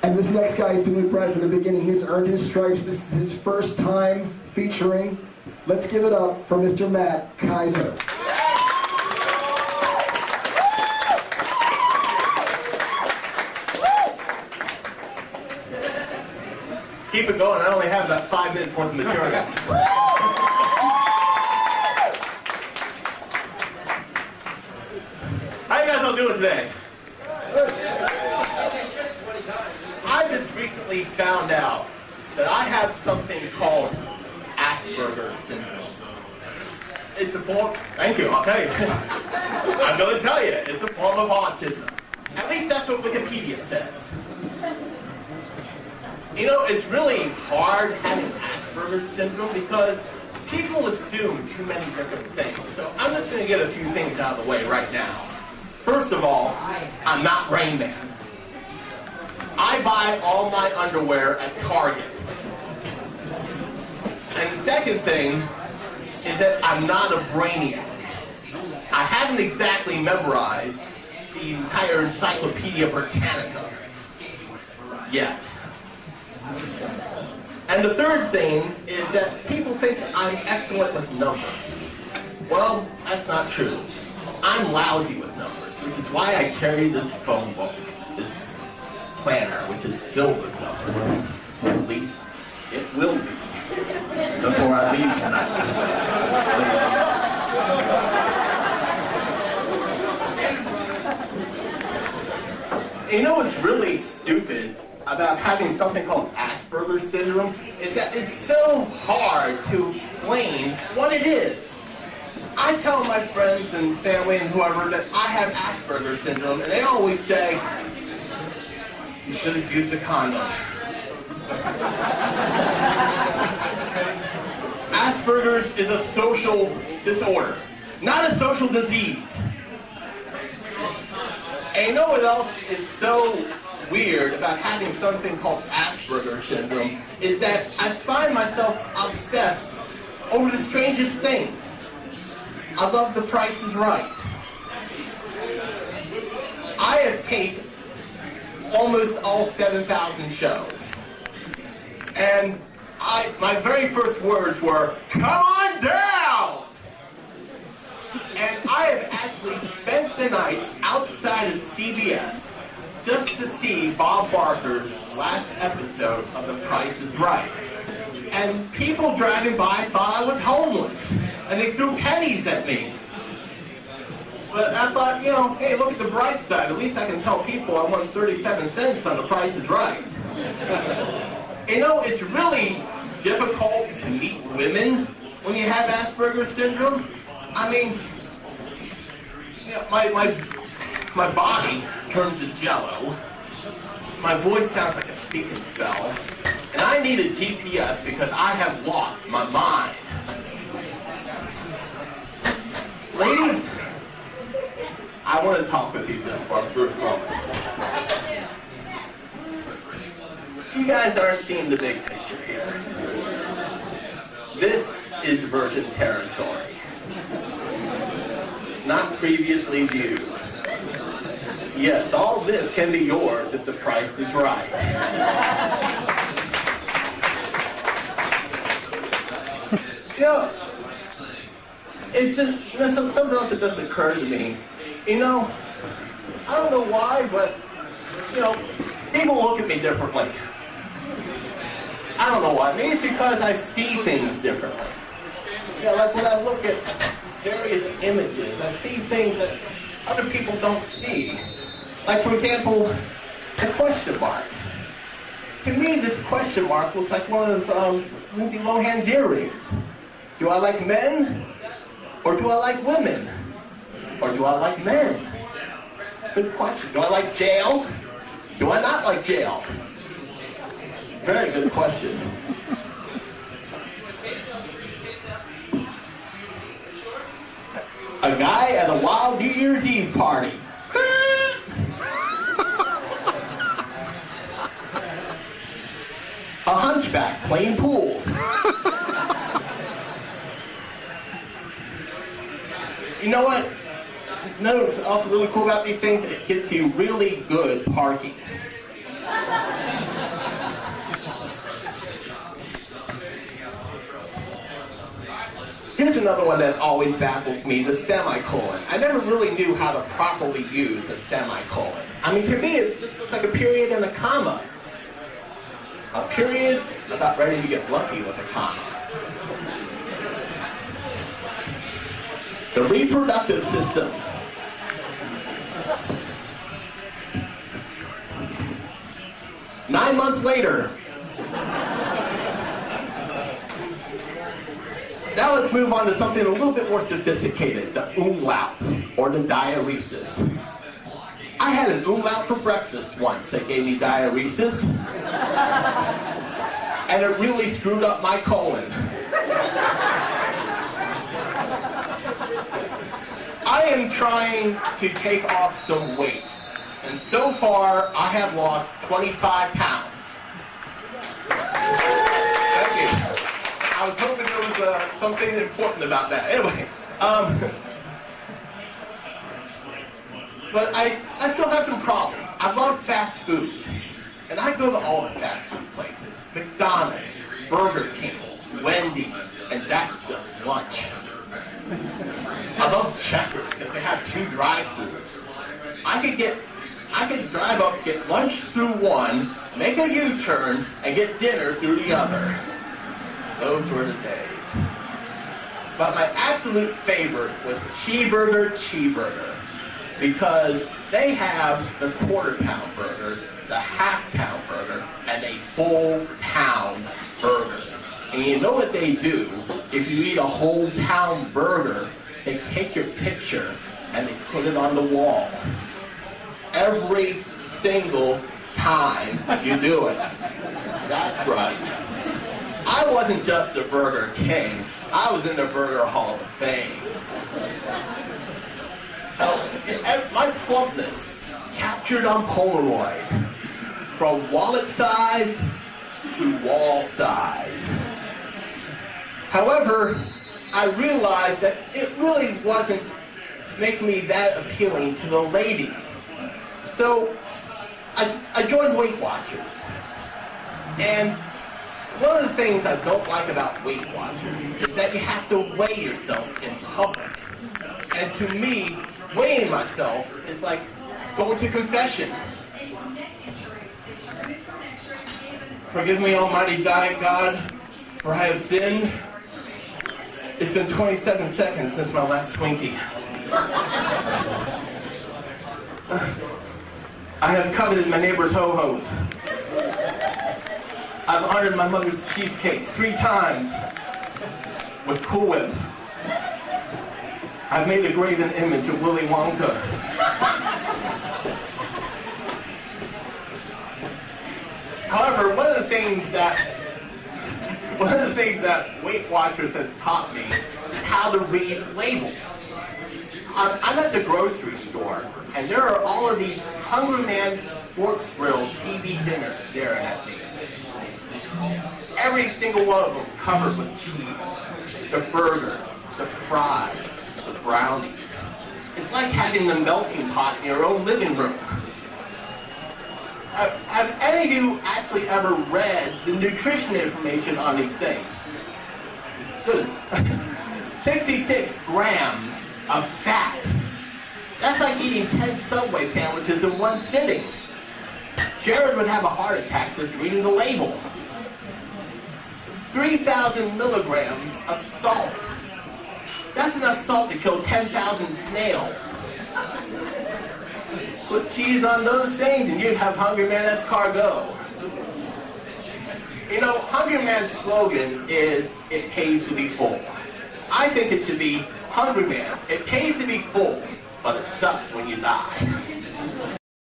And this next guy has been with Brad from the beginning. He's earned his stripes. This is his first time featuring. Let's give it up for Mr. Matt Kaiser. Keep it going. I only have about 5 minutes worth of material. How you guys all doing today? I just recently found out that I have something called Asperger's syndrome. It's a form, thank you, I'll tell you. I'm going to tell you, it's a form of autism. At least that's what Wikipedia says. You know, it's really hard having Asperger's syndrome because people assume too many different things. So I'm just going to get a few things out of the way right now. First of all, I'm not Rain Man. I buy all my underwear at Target. And the second thing is that I'm not a brainiac. I haven't exactly memorized the entire Encyclopedia Britannica yet. And the third thing is that people think I'm excellent with numbers. Well, that's not true. I'm lousy with numbers, which is why I carry this phone book, this planner, which is filled with numbers. At least it will be before I leave tonight. You know what's really stupid about having something called Asperger's syndrome is that it's so hard to explain what it is. I tell my friends and family and whoever that I have Asperger's syndrome, and they always say, you should have used a condom. Asperger's is a social disorder, not a social disease. And you know what else is so weird about having something called Asperger's syndrome is that I find myself obsessed over the strangest things. I love The Price is Right. I have taped almost all 7,000 shows. And my very first words were, "Come on down!" And I have actually spent the night outside of CBS just to see Bob Barker's last episode of The Price is Right. And people driving by thought I was homeless, and they threw pennies at me. But I thought, you know, hey, look at the bright side. At least I can tell people I won 37 cents on The Price is Right. You know, it's really difficult to meet women when you have Asperger's syndrome. I mean, you know, my body turns to jello. My voice sounds like a speak and spell. And I need a GPS because I have lost my mind. Ladies, I want to talk with you just for a brief moment. You guys aren't seeing the big picture here. This is virgin territory. Not previously viewed. Yes, all this can be yours if the price is right. You know, it just, something else that just occurred to me. You know, I don't know why, but, you know, people look at me differently. I don't know why. Maybe it's because I see things differently. You know, like when I look at various images, I see things that other people don't see. Like, for example, a question mark. To me, this question mark looks like one of Lindsay Lohan's earrings. Do I like men? Or do I like women? Or do I like men? Good question. Do I like jail? Do I not like jail? Very good question. A guy at a wild New Year's Eve party. A hunchback playing pool. You know what? No, what's also really cool about these things, it gets you really good parking. Here's another one that always baffles me, the semicolon. I never really knew how to properly use a semicolon. I mean, to me, it just looks like a period and a comma. A period, about ready to get lucky with a comma. The reproductive system. Nine months later. Now let's move on to something a little bit more sophisticated, the umlaut, or the diuresis. I had an umlaut for breakfast once that gave me diuresis, and it really screwed up my colon. I am trying to take off some weight, and so far I have lost 25 pounds. Thank you. I was hoping there was something important about that. Anyway, but I still have some problems. I love fast food, and I go to all the fast food places. McDonald's, Burger King, Wendy's, and that's just lunch. I love Checkers because they have 2 drive-thrus. I could drive up, get lunch through one, make a U-turn, and get dinner through the other. Those were the days. But my absolute favorite was the cheeseburger, because they have the quarter-pound burger, the half-pound burger, and a full-pound burger. And you know what they do? If you eat a whole-pound burger, they take your picture and they put it on the wall. Every single time you do it. That's right. I wasn't just a Burger King. I was in the Burger Hall of Fame. My plumpness captured on Polaroid, from wallet size to wall size. However, I realized that it really wasn't making me that appealing to the ladies. So I joined Weight Watchers. And one of the things I don't like about Weight Watchers is that you have to weigh yourself in public. And to me, weighing myself is like going to confession. Forgive me, Almighty God, for I have sinned. It's been 27 seconds since my last Twinkie. I have coveted my neighbor's ho-hos. I've honored my mother's cheesecake 3 times with Cool Whip. I've made a graven image of Willy Wonka. However, one of the things that Weight Watchers has taught me is how to read labels. I'm at the grocery store, and there are all of these Hungry Man Sports Grill TV dinners staring at me. Every single one of them covered with cheese. The burgers, the fries, the brownies. It's like having the melting pot in your own living room. Have any of you actually ever read the nutrition information on these things? Good. 66 grams of fat. That's like eating 10 Subway sandwiches in one sitting. Jared would have a heart attack just reading the label. 3,000 milligrams of salt. That's enough salt to kill 10,000 snails. Put cheese on those things and you'd have Hungry Man escargot. You know, Hungry Man's slogan is, "It pays to be full." I think it should be, "Hungry Man, it pays to be full, but it sucks when you die."